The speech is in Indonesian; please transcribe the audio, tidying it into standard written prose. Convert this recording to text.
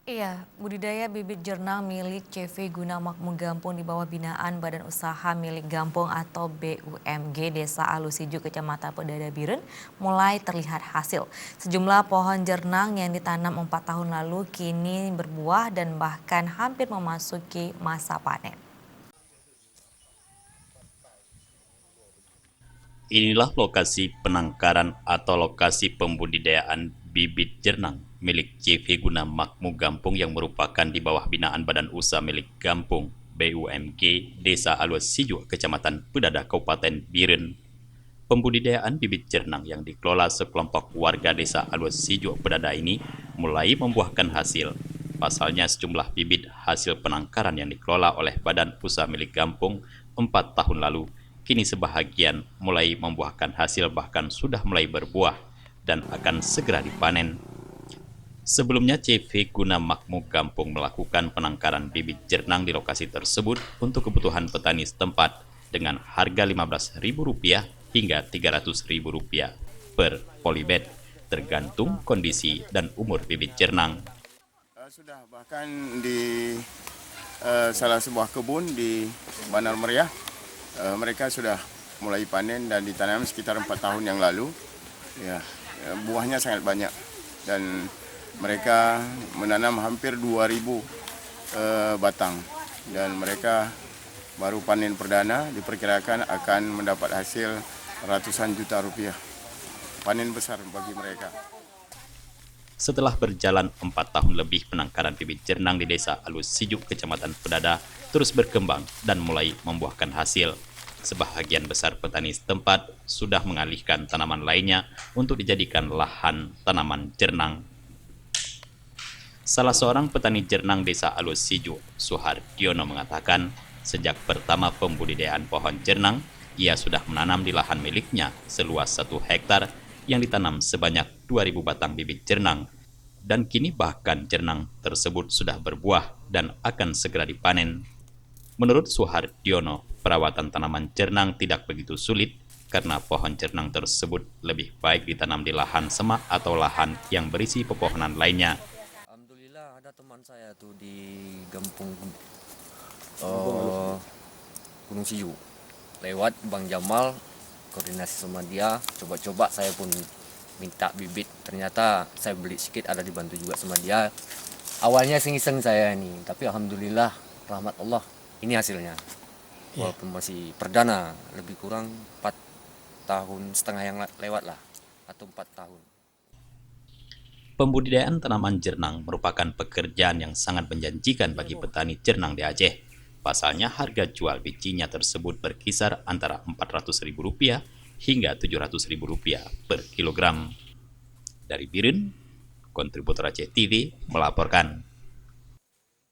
Iya, budidaya bibit jernang milik CV Guna Makmur Gampung di bawah binaan Badan Usaha Milik Gampung atau BUMG Desa Alusiju Kecamatan Pedada Biren mulai terlihat hasil. Sejumlah pohon jernang yang ditanam 4 tahun lalu kini berbuah dan bahkan hampir memasuki masa panen. Inilah lokasi penangkaran atau lokasi pembudidayaan bibit jernang milik CV Guna Makmur Gampung yang merupakan di bawah binaan Badan Usaha Milik Gampung BUMG Desa Alusiju Kecamatan Pedada Kabupaten Biren. Pembudidayaan bibit jernang yang dikelola sekelompok warga Desa Alusiju Pedada ini mulai membuahkan hasil. Pasalnya sejumlah bibit hasil penangkaran yang dikelola oleh Badan Usaha Milik Gampung 4 tahun lalu kini sebahagian mulai membuahkan hasil bahkan sudah mulai berbuah dan akan segera dipanen. Sebelumnya CV Guna Makmur Gampung melakukan penangkaran bibit jernang di lokasi tersebut untuk kebutuhan petani setempat dengan harga Rp15.000 hingga Rp300.000 per polybed, tergantung kondisi dan umur bibit jernang. Sudah bahkan di salah sebuah kebun di Banar Meriah, mereka sudah mulai panen dan ditanam sekitar 4 tahun yang lalu. Ya, buahnya sangat banyak dan mereka menanam hampir 2.000 batang dan mereka baru panen perdana, diperkirakan akan mendapat hasil ratusan juta rupiah. Panen besar bagi mereka. Setelah berjalan 4 tahun lebih, penangkaran bibit jernang di Desa Alusiju Kecamatan Pedada terus berkembang dan mulai membuahkan hasil. Sebahagian besar petani setempat sudah mengalihkan tanaman lainnya untuk dijadikan lahan tanaman jernang. Salah seorang petani jernang Desa Alusiju, Suhardiono, mengatakan sejak pertama pembudidayaan pohon jernang, ia sudah menanam di lahan miliknya seluas 1 hektar yang ditanam sebanyak 2.000 batang bibit jernang. Dan kini bahkan jernang tersebut sudah berbuah dan akan segera dipanen. Menurut Suhardiono, perawatan tanaman jernang tidak begitu sulit karena pohon jernang tersebut lebih baik ditanam di lahan semak atau lahan yang berisi pepohonan lainnya. Alhamdulillah ada teman saya tuh di Gampung eh, Gunung Siyu. Lewat Bang Jamal, koordinasi sama dia, coba-coba saya pun minta bibit. Ternyata saya beli sedikit, ada dibantu juga sama dia. Awalnya iseng-iseng saya ini, tapi alhamdulillah rahmat Allah ini hasilnya. Walaupun masih perdana, lebih kurang 4,5 tahun yang lewat lah, atau 4 tahun. Pembudidayaan tanaman jernang merupakan pekerjaan yang sangat menjanjikan bagi petani jernang di Aceh. Pasalnya harga jual bijinya tersebut berkisar antara Rp400.000 hingga Rp700.000 per kilogram. Dari Biren, kontributor Aceh TV melaporkan.